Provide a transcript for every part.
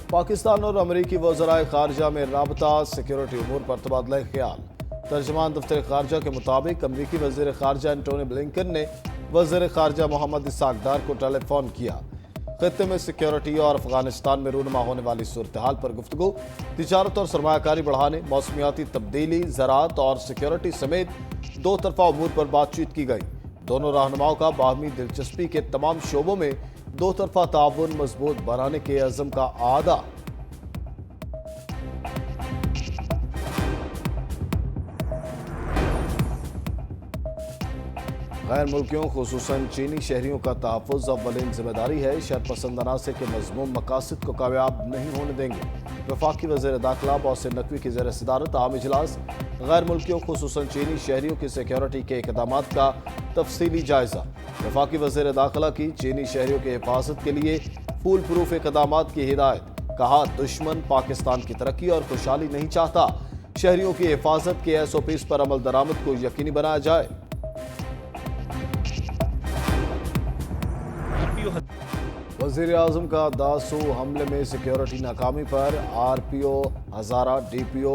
पाकिस्तान और अमरीकी वज़राए ख़ारजा में राबता, सिक्योरिटी उमूर पर तबादला ख्याल। तर्जमान दफ्तर ख़ारजा के मुताबिक अमरीकी वज़ीर ख़ारजा एंटोनी ब्लिंकन ने वज़ीर ख़ारजा मोहम्मद इसाक डार को टेलीफोन किया। खत्ते में सिक्योरिटी और अफगानिस्तान में रूनमा होने वाली सूरत हाल पर गुफ्तगू, तिजारत और सरमायाकारी बढ़ाने, मौसमियाती तब्दीली, ज़राअत और सिक्योरिटी समेत दो तरफा उमूर पर बातचीत की गई। दोनों रहनुमाओं का बाहमी दिलचस्पी के तमाम शोबों में दो तरफा ताउन मजबूत बनाने के अज़म का आदा। गैर मुल्कियों खुसूसन चीनी शहरियों का तहफ़्फ़ुज़ अव्वलीन जिम्मेदारी है। शरपसंद अनासर के मज़मूम मकासद को कामयाब नहीं होने देंगे। वफाकी वज़ीर दाखिला मोहसिन नकवी की ज़ेर सदारत आम इजलास। गैर मुल्कियों खुसूसन चीनी शहरियों की सिक्योरिटी के इक़दामात का तफसीली जायज़ा। वफाकी वज़ीर दाखिला की चीनी शहरियों की हिफाजत के लिए फूल प्रूफ इक़दामात की हिदायत। कहा, दुश्मन पाकिस्तान की तरक्की और खुशहाली नहीं चाहता। शहरियों की हिफाजत के SOPs पर अमल दरामद को यकीनी बनाया जाए। वज़ीर आज़म का दासू हमले में सिक्योरिटी नाकामी पर RPO हज़ारा DPO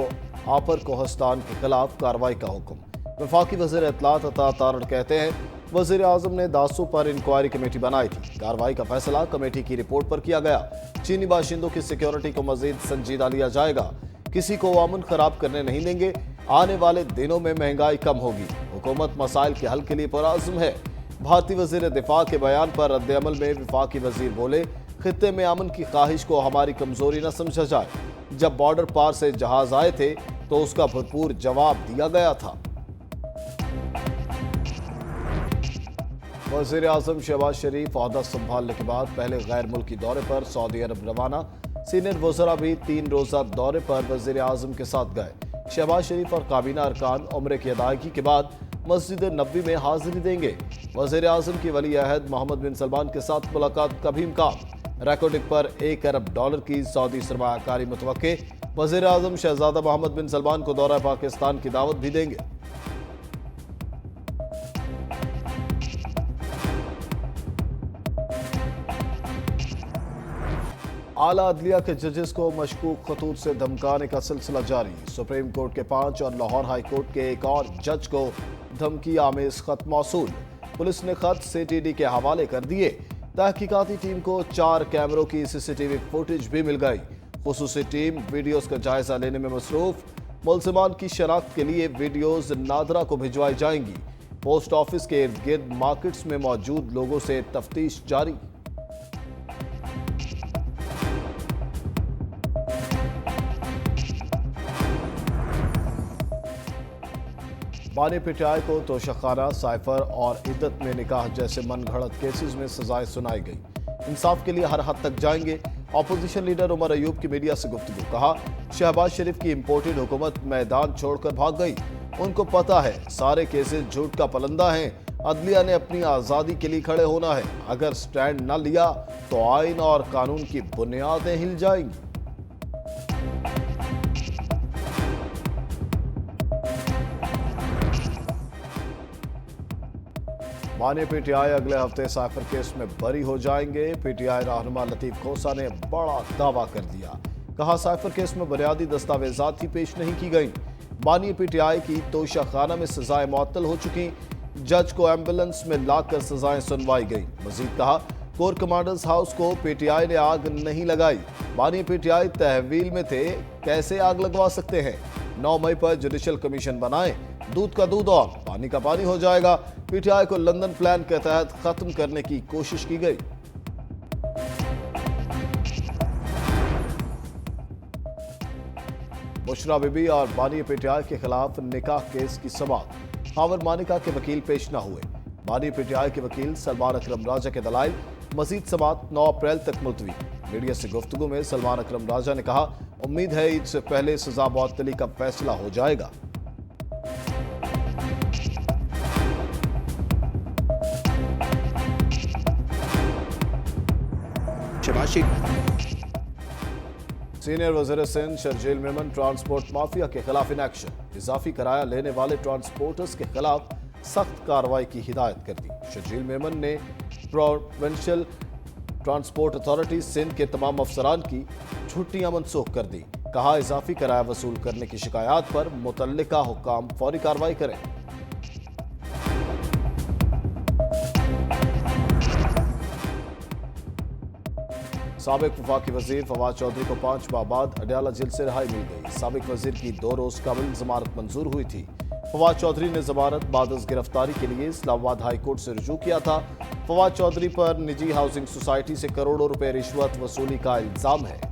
आपर कोहस्तान के खिलाफ कार्रवाई का हुक्म। वफाकी वज़ीर इत्तलात अता तारड़ कहते हैं, वज़ीर आज़म ने दासू पर इंक्वायरी कमेटी बनाई थी। कार्रवाई का फैसला कमेटी की रिपोर्ट पर किया गया। चीनी बाशिंदों की सिक्योरिटी को मजीद संजीदा लिया जाएगा। किसी को अमन खराब करने नहीं देंगे। आने वाले दिनों में महंगाई कम होगी। हुकूमत मसाइल के हल के लिए पुरअज़्म है। भारतीय वज़ीर दिफा के बयान पर रद्द-ए-अमल में वफाकी वज़ीर बोले, खित्ते में अमन की ख्वाहिश को हमारी कमजोरी न समझा जाए। जब बॉर्डर पार से जहाज आए थे तो उसका भरपूर जवाब दिया गया था। वज़ीर आज़म शहबाज शरीफ ओहदा संभालने के बाद पहले गैर मुल्की दौरे पर सऊदी अरब रवाना। सीनियर वज़रा भी 3 रोज़ा दौरे पर वज़ीर आज़म के साथ गए। शहबाज शरीफ और काबीना अरकान उम्रे की अदायगी के बाद मस्जिद नबवी में हाजिरी देंगे। वज़ीर आज़म की वली अहद मोहम्मद बिन सलमान के साथ मुलाकात का भी इम्कान। रिकॉर्डिंग पर $1 अरब की सऊदी सरमायाकारी मुतवक्के। वज़ीर आज़म शहजादा मोहम्मद बिन सलमान को दौरा पाकिस्तान की दावत भी देंगे। आला अदलिया के जजेस को मशकूक खतूत से धमकाने का सिलसिला जारी। सुप्रीम कोर्ट के 5 और लाहौर हाई कोर्ट के एक और जज को धमकी आमेज खत मौसूल। पुलिस ने खत CTD के हवाले कर दिए। तहकीकाती टीम को 4 कैमरों की CCTV फुटेज भी मिल गई। खुसूसी टीम वीडियोस का जायजा लेने में मसरूफ। मुलजिमान की शनाख्त के लिए वीडियोस नादरा को भिजवाई जाएंगी। पोस्ट ऑफिस के इर्द गिर्द मार्केट्स में मौजूद लोगों से तफ्तीश जारी। बानी PTI को तोशाखाना, साइफर और इद्दत में निकाह जैसे मन घड़त केसेस में सजाएं सुनाई गई। इंसाफ के लिए हर हद तक जाएंगे। अपोजिशन लीडर उमर अयूब की मीडिया से गुफ्तगू। कहा, शहबाज शरीफ की इम्पोर्टेड हुकूमत मैदान छोड़कर भाग गई। उनको पता है सारे केसेस झूठ का पलंदा हैं। अदलिया ने अपनी आज़ादी के लिए खड़े होना है। अगर स्टैंड न लिया तो आइन और कानून की बुनियादें हिल जाएंगी। बानी PTI अगले हफ्ते साइफर केस में बरी हो जाएंगे। PTI रहनुमा लतीफ खोसा ने बड़ा दावा कर दिया। कहा, साइफर केस में बुनियादी दस्तावेजात ही पेश नहीं की गई। बानी PTI की तोशाखाना में सजाएं मुअत्तल हो चुकी। जज को एम्बुलेंस में लाकर सजाएं सुनवाई गई। मजीद कहा, कोर कमांडर्स हाउस को PTI ने आग नहीं लगाई। बानी PTI तहवील में थे, कैसे आग लगवा सकते हैं। 9 मई पर जुडिशल कमीशन बनाएं। दूध का दूध और पानी का पानी हो जाएगा। PTI को लंदन प्लान के तहत खत्म करने की कोशिश की गई। बुशरा बीबी और बानी PTI के खिलाफ निकाह केस की समाअत। हावर मानिका के वकील पेश न हुए। बानी PTI के वकील सलमान अकरम राजा के दलाइल। मजीद समाअत 9 अप्रैल तक मुलतवी। मीडिया से गुफ्तगू में सलमान अकरम राजा ने कहा, उम्मीद है ईद से पहले सजा मुअत्तली का फैसला हो जाएगा। सीनियर वज़ीर सिंध शर्जील मेमन ट्रांसपोर्ट माफिया के खिलाफ इन एक्शन। इजाफी किराया लेने वाले ट्रांसपोर्टर्स के खिलाफ सख्त कार्रवाई की हिदायत कर दी। शर्जील मेमन ने प्रोविंशियल ट्रांसपोर्ट अथॉरिटी सिंध के तमाम अफसरान की छुट्टियां मनसूख कर दी। कहा इजाफी किराया वसूल करने की शिकायत पर मुतल्लिका हुक्काम फौरी कार्रवाई करें। साबिक वफाकी वजीर फवाद चौधरी को 5 माह बाद अडयाला जेल से रिहाई मिल गई। साबिक वजीर की 2 रोज कबल जमानत मंजूर हुई थी। फवाद चौधरी ने जमानत बाद गिरफ्तारी के लिए इस्लामाबाद हाई कोर्ट से रुजू किया था। फवाद चौधरी पर निजी हाउसिंग सोसाइटी से करोड़ों रुपए रिश्वत वसूली का इल्जाम है।